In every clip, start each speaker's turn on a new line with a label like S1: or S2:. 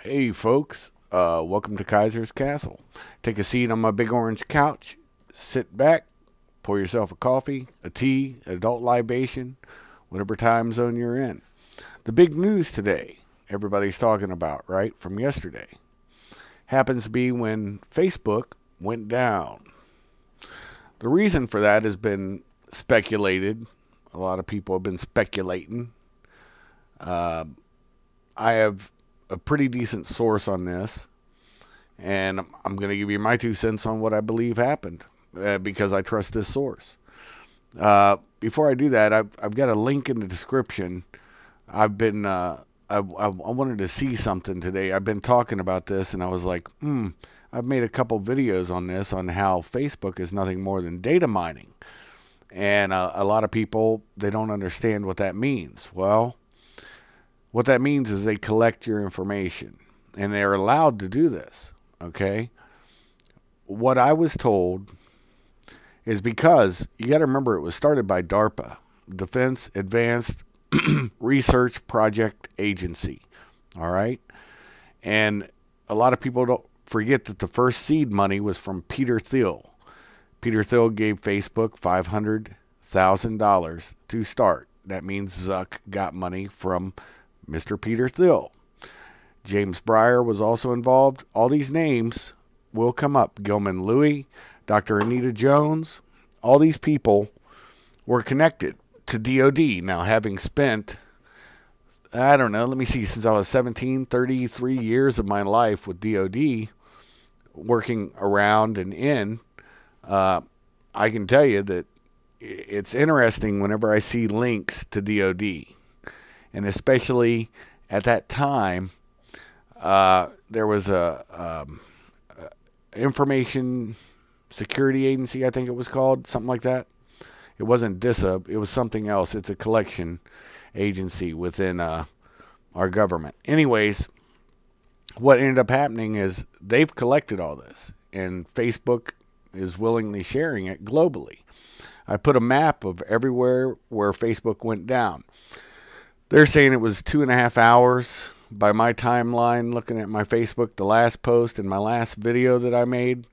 S1: Hey folks, welcome to Kaisers Kastle. Take a seat on my big orange couch, sit back, pour yourself a coffee, a tea, an adult libation, whatever time zone you're in. The big news today, everybody's talking about, right, from yesterday, happens to be when Facebook went down. The reason for that has been speculated. A lot of people have been speculating. I have a pretty decent source on this, and I'm going to give you my 2 cents on what I believe happened because I trust this source. Before I do that, I've got a link in the description. I wanted to see something today. I've been talking about this, and I was like, I've made a couple videos on this on how Facebook is nothing more than data mining. And a lot of people, they don't understand what that means. Well, what that means is they collect your information, and they're allowed to do this, okay? What I was told is because, you got to remember, it was started by DARPA, Defense Advanced Research Project Agency, all right? And a lot of people don't forget that the first seed money was from Peter Thiel. Peter Thiel gave Facebook $500,000 to start. That means Zuck got money from Mr. Peter Thiel. James Breyer was also involved. All these names will come up. Gilman Louie, Dr. Anita Jones, all these people were connected to DOD. Now, having spent, I don't know, let me see, since I was 17, 33 years of my life with DOD, working around and in, I can tell you that it's interesting whenever I see links to DOD. And especially at that time, there was a information security agency, I think it was called, something like that. It wasn't DISA, it was something else. It's a collection agency within our government. Anyways, what ended up happening is they've collected all this, and Facebook is willingly sharing it globally. I put a map of everywhere where Facebook went down. They're saying it was 2.5 hours by my timeline, looking at my Facebook, the last post and my last video that I made.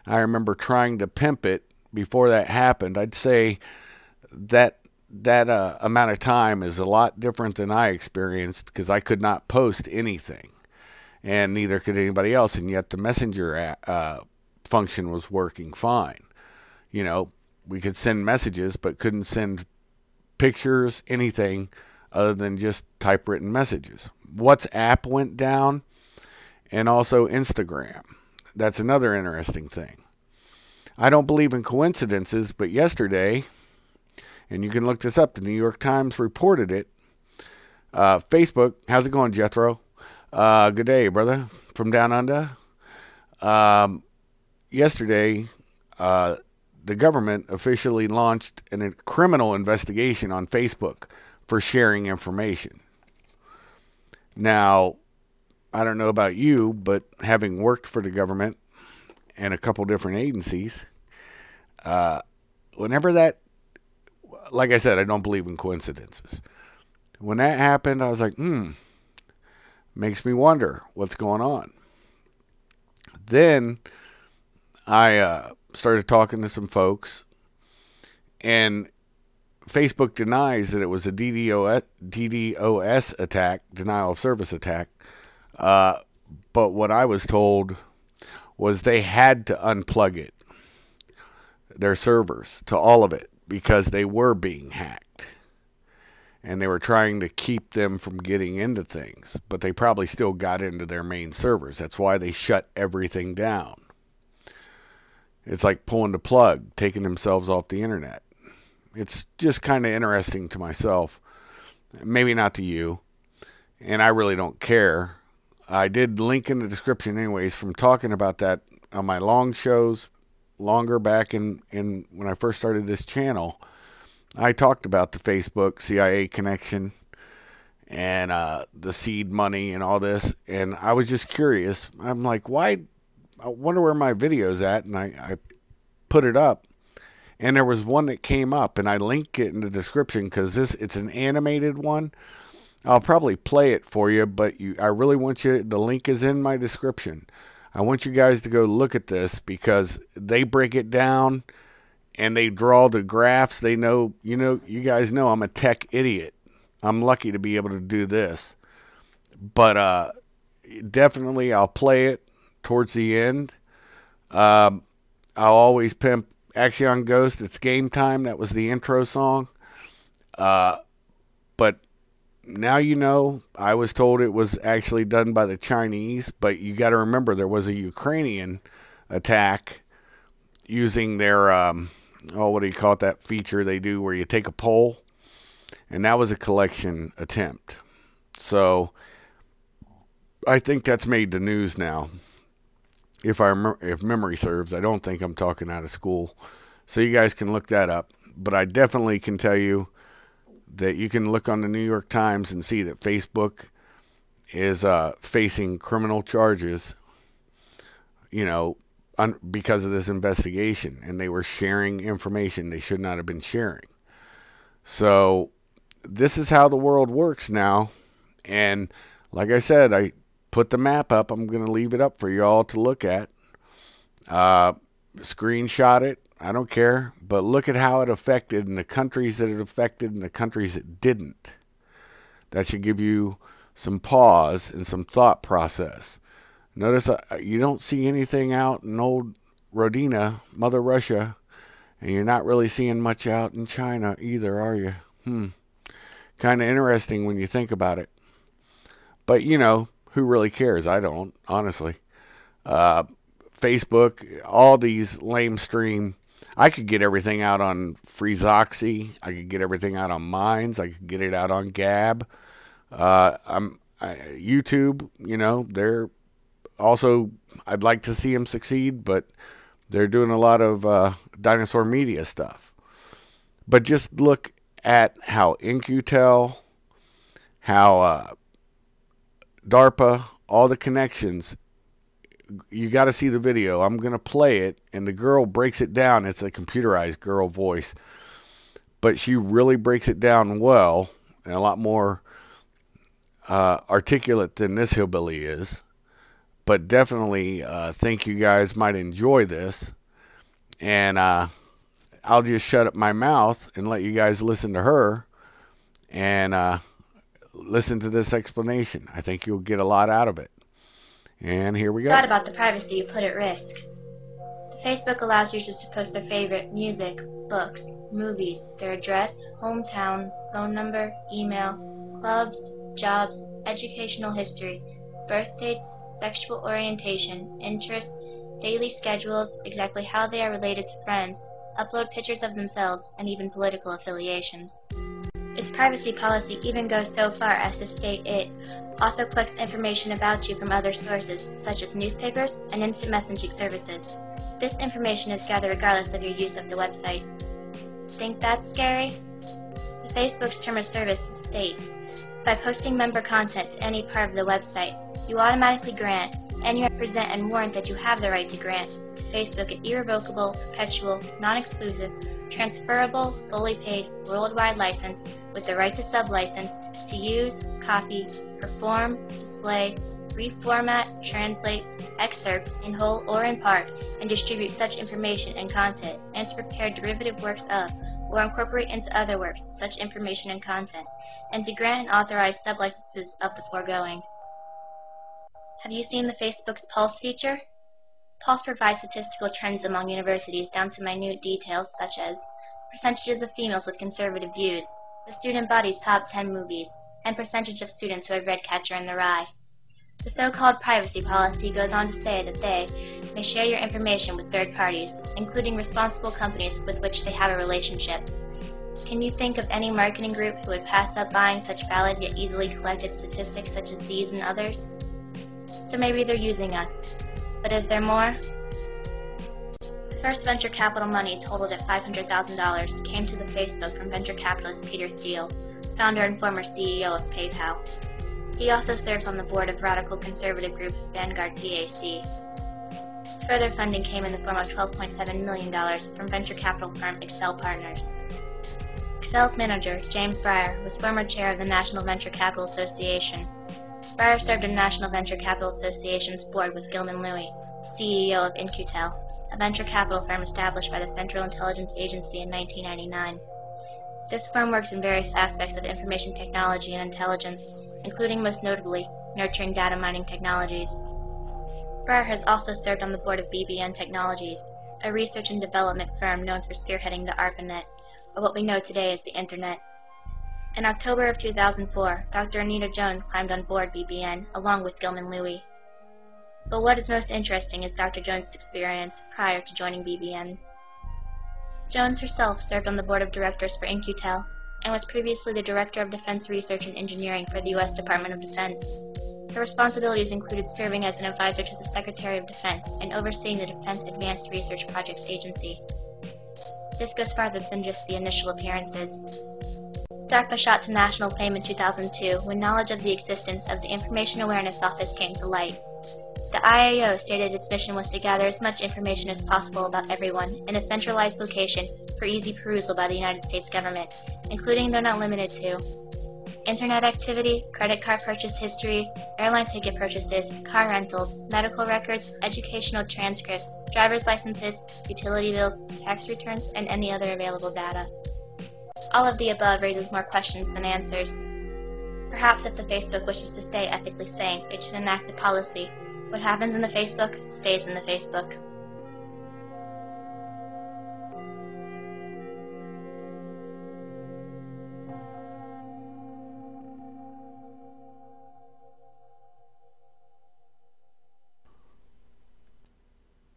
S1: I remember trying to pimp it before that happened. I'd say that amount of time is a lot different than I experienced because I could not post anything, and neither could anybody else, and yet the messenger function was working fine. You know, we could send messages but couldn't send pictures, anything other than just typewritten messages. WhatsApp went down, and also Instagram. That's another interesting thing. I don't believe in coincidences, but yesterday, and you can look this up, the New York Times reported it. Facebook, how's it going, Jethro? Good day, brother, from down under. Yesterday, the government officially launched a criminal investigation on Facebook for sharing information. Now, I don't know about you, but having worked for the government and a couple different agencies, whenever that, like I said, I don't believe in coincidences. When that happened, I was like, makes me wonder what's going on. Then I started talking to some folks, and Facebook denies that it was a DDoS attack, denial of service attack. But what I was told was they had to unplug it, their servers, to all of it, because they were being hacked. And they were trying to keep them from getting into things. But they probably still got into their main servers. That's why they shut everything down. It's like pulling the plug, taking themselves off the internet. It's just kind of interesting to myself. Maybe not to you. And I really don't care. I did link in the description anyways from talking about that on my long shows, longer back in when I first started this channel. I talked about the Facebook CIA connection and the seed money and all this. And I was just curious. I'm like, why? I wonder where my video's at. And I put it up. And there was one that came up, and I link it in the description because it's an animated one. I'll probably play it for you, but I really want you, the link is in my description. I want you guys to go look at this because they break it down and they draw the graphs. They know, you guys know I'm a tech idiot. I'm lucky to be able to do this. But definitely I'll play it towards the end. I'll always pimp Axion Ghost. It's Game Time. That was the intro song. But now you know, I was told it was actually done by the Chinese, but you got to remember there was a Ukrainian attack using their, what do you call it, that feature they do where you take a poll, and that was a collection attempt. So I think that's made the news now. If memory serves, I don't think I'm talking out of school. So you guys can look that up. But I definitely can tell you that you can look on the New York Times and see that Facebook is facing criminal charges, because of this investigation. And they were sharing information they should not have been sharing. So this is how the world works now. And like I said, I put the map up. I'm going to leave it up for you all to look at. Screenshot it. I don't care. But look at how it affected in the countries that it affected and the countries that didn't. That should give you some pause and some thought process. Notice you don't see anything out in old Rodina, Mother Russia, and you're not really seeing much out in China either, are you? Kind of interesting when you think about it. But, who really cares? I don't, honestly. Facebook, all these lame stream. I could get everything out on Freezoxy. I could get everything out on Minds. I could get it out on Gab. YouTube, they're also, I'd like to see them succeed, but they're doing a lot of dinosaur media stuff. But just look at how In-Q-Tel, how DARPA, all the connections. You got to see the video. I'm going to play it, and the girl breaks it down. It's a computerized girl voice, but she really breaks it down well and a lot more articulate than this hillbilly is. But definitely think you guys might enjoy this, and I'll just shut up my mouth and let you guys listen to her and listen to this explanation. I think you'll get a lot out of it. And here we go.
S2: Thought about the privacy you put at risk. The Facebook allows users to post their favorite music, books, movies, their address, hometown, phone number, email, clubs, jobs, educational history, birth dates, sexual orientation, interests, daily schedules, exactly how they are related to friends, upload pictures of themselves, and even political affiliations. Its privacy policy even goes so far as to state it also collects information about you from other sources, such as newspapers and instant messaging services. This information is gathered regardless of your use of the website. Think that's scary? The Facebook's term of service state, by posting member content to any part of the website, you automatically grant, and you represent and warrant that you have the right to grant to Facebook an irrevocable, perpetual, non-exclusive, transferable, fully paid, worldwide license with the right to sub-license to use, copy, perform, display, reformat, translate, excerpt, in whole or in part, and distribute such information and content, and to prepare derivative works of, or incorporate into other works such information and content, and to grant and authorize sub-licenses of the foregoing. Have you seen the Facebook's Pulse feature? Pulse provides statistical trends among universities down to minute details such as percentages of females with conservative views, the student body's top 10 movies, and percentage of students who have read Catcher in the Rye. The so-called privacy policy goes on to say that they may share your information with third parties, including responsible companies with which they have a relationship. Can you think of any marketing group who would pass up buying such valid yet easily collected statistics such as these and others? So maybe they're using us. But is there more? The first venture capital money totaled at $500,000 came to the Facebook from venture capitalist Peter Thiel, founder and former CEO of PayPal. He also serves on the board of radical conservative group Vanguard PAC. Further funding came in the form of $12.7 million from venture capital firm Excel Partners. Excel's manager, James Breyer, was former chair of the National Venture Capital Association. Breyer served on National Venture Capital Association's board with Gilman Louie, CEO of In-Q-Tel, a venture capital firm established by the Central Intelligence Agency in 1999. This firm works in various aspects of information technology and intelligence, including most notably, nurturing data mining technologies. Breyer has also served on the board of BBN Technologies, a research and development firm known for spearheading the ARPANET, or what we know today as the Internet. In October of 2004, Dr. Anita Jones climbed on board BBN along with Gilman Louie. But what is most interesting is Dr. Jones' experience prior to joining BBN. Jones herself served on the board of directors for In-Q-Tel and was previously the Director of Defense Research and Engineering for the U.S. Department of Defense. Her responsibilities included serving as an advisor to the Secretary of Defense and overseeing the Defense Advanced Research Projects Agency. This goes farther than just the initial appearances. DARPA shot to national fame in 2002 when knowledge of the existence of the Information Awareness Office came to light. The IAO stated its mission was to gather as much information as possible about everyone in a centralized location for easy perusal by the United States government, including though not limited to Internet activity, credit card purchase history, airline ticket purchases, car rentals, medical records, educational transcripts, driver's licenses, utility bills, tax returns, and any other available data. All of the above raises more questions than answers. Perhaps if the Facebook wishes to stay ethically sane, it should enact a policy. What happens in the Facebook stays in the Facebook.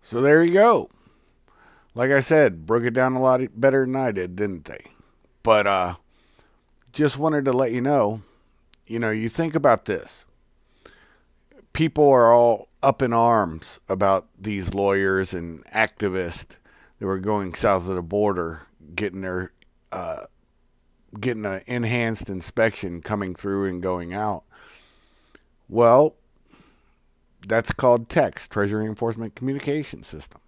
S1: So there you go. Like I said, broke it down a lot better than I did, didn't they? But just wanted to let you know, you think about this. People are all up in arms about these lawyers and activists that were going south of the border, getting an enhanced inspection coming through and going out. Well, that's called TEX, Treasury Enforcement Communication System.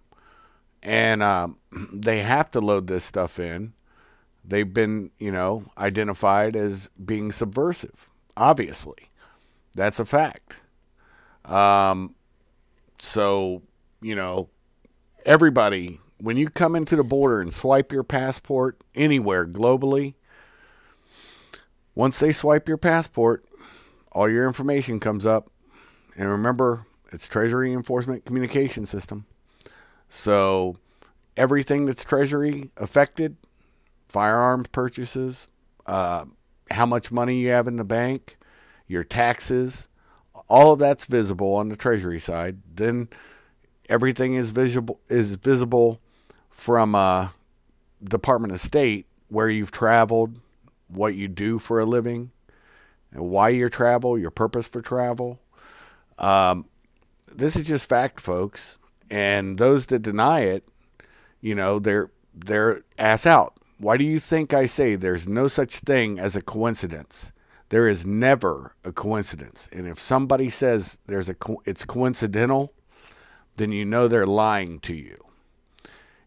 S1: And they have to load this stuff in. They've been, identified as being subversive. Obviously. That's a fact. So, everybody, when you come into the border and swipe your passport anywhere globally, once they swipe your passport, all your information comes up. And remember, it's Treasury Enforcement Communication System. So everything that's Treasury affected, firearms purchases, how much money you have in the bank, your taxes, all of that's visible on the Treasury side. Then everything is visible from Department of State, where you've traveled, what you do for a living, and why you travel, your purpose for travel. This is just fact, folks. And those that deny it, they're ass out. Why do you think I say there's no such thing as a coincidence? There is never a coincidence. And if somebody says it's coincidental, then they're lying to you.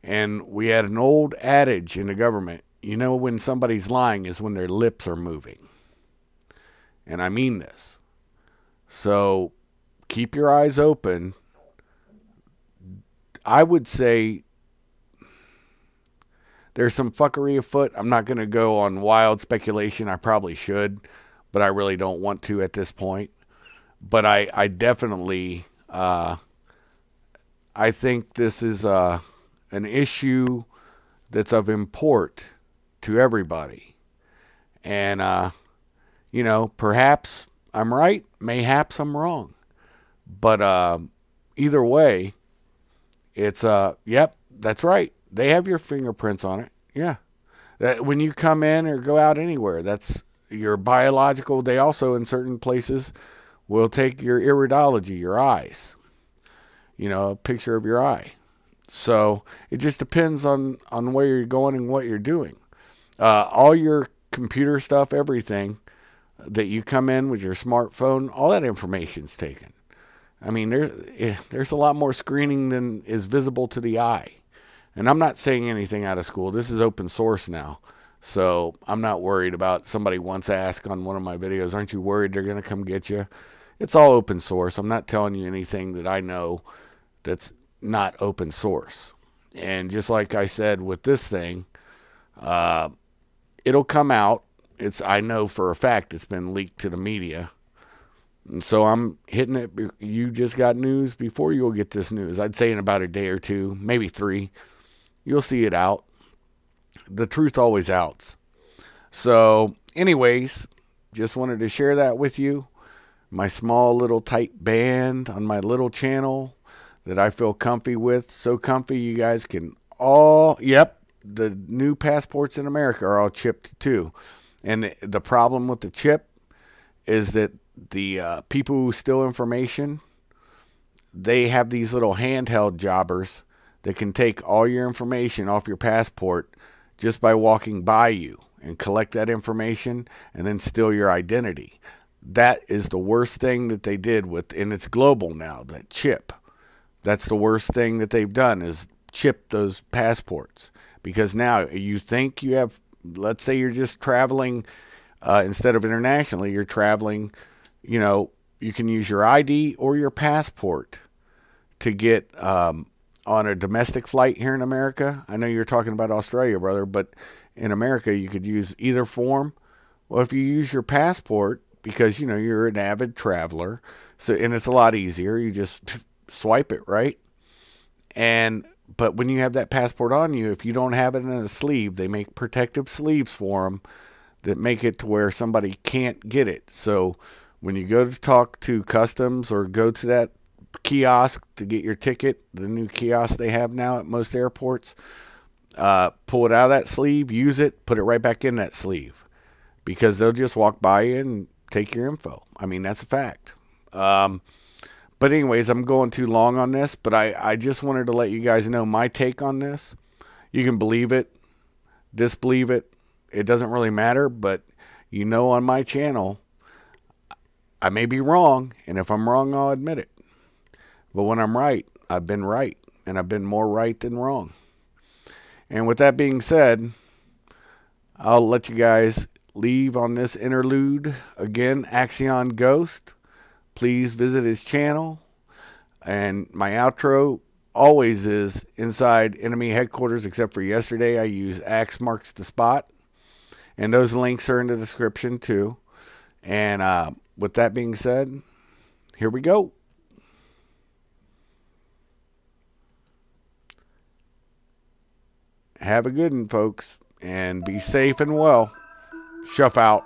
S1: And we had an old adage in the government, when somebody's lying is when their lips are moving. And I mean this. So keep your eyes open. I would say there's some fuckery afoot. I'm not going to go on wild speculation. I probably should, but I really don't want to at this point. But I definitely, I think this is an issue that's of import to everybody. And, perhaps I'm right, mayhaps I'm wrong. But either way, it's, yep, that's right. They have your fingerprints on it. Yeah. When you come in or go out anywhere, that's your biological. They also, in certain places, will take your iridology, your eyes. A picture of your eye. So it just depends on where you're going and what you're doing. All your computer stuff, everything that you come in with your smartphone, all that information's taken. I mean, there's a lot more screening than is visible to the eye. And I'm not saying anything out of school. This is open source now. So I'm not worried about, somebody once asked on one of my videos, aren't you worried they're going to come get you? It's all open source. I'm not telling you anything that I know that's not open source. And just like I said with this thing, it'll come out. I know for a fact it's been leaked to the media. And so I'm hitting it. You just got news before you'll get this news. I'd say in about a day or two, maybe 3, you'll see it out. The truth always outs. So anyways, just wanted to share that with you. My small little tight band on my little channel that I feel comfy with. So comfy you guys can all, yep, the new passports in America are all chipped too. And the problem with the chip is that the people who steal information, they have these little handheld jobbers that can take all your information off your passport just by walking by you and collect that information and then steal your identity. That is the worst thing that they did with, and it's global now, that chip. That's the worst thing that they've done, is chip those passports. Because now you think you have, let's say you're just traveling, instead of internationally, you're traveling, you know, you can use your ID or your passport to get on a domestic flight here in America. I know you're talking about Australia, brother, but in America you could use either form. Well, if you use your passport, because you know you're an avid traveler, so, and it's a lot easier, you just swipe it, right? But when you have that passport on you, if you don't have it in a sleeve, they make protective sleeves for them that make it to where somebody can't get it. So when you go to talk to customs or go to that kiosk to get your ticket, the new kiosk they have now at most airports, pull it out of that sleeve, use it, put it right back in that sleeve, because they'll just walk by you and take your info. I mean, that's a fact. But anyways, I'm going too long on this, but I just wanted to let you guys know my take on this. You can believe it, disbelieve it. It doesn't really matter, but you know, on my channel, I may be wrong, and if I'm wrong, I'll admit it. But when I'm right, I've been right, and I've been more right than wrong. And with that being said, I'll let you guys leave on this interlude. Again, Axion Ghost. Please visit his channel. And my outro always is inside enemy headquarters, except for yesterday I use Axe Marks the Spot. And those links are in the description too. And with that being said, here we go. Have a good one, folks, and be safe and well. Shuff out.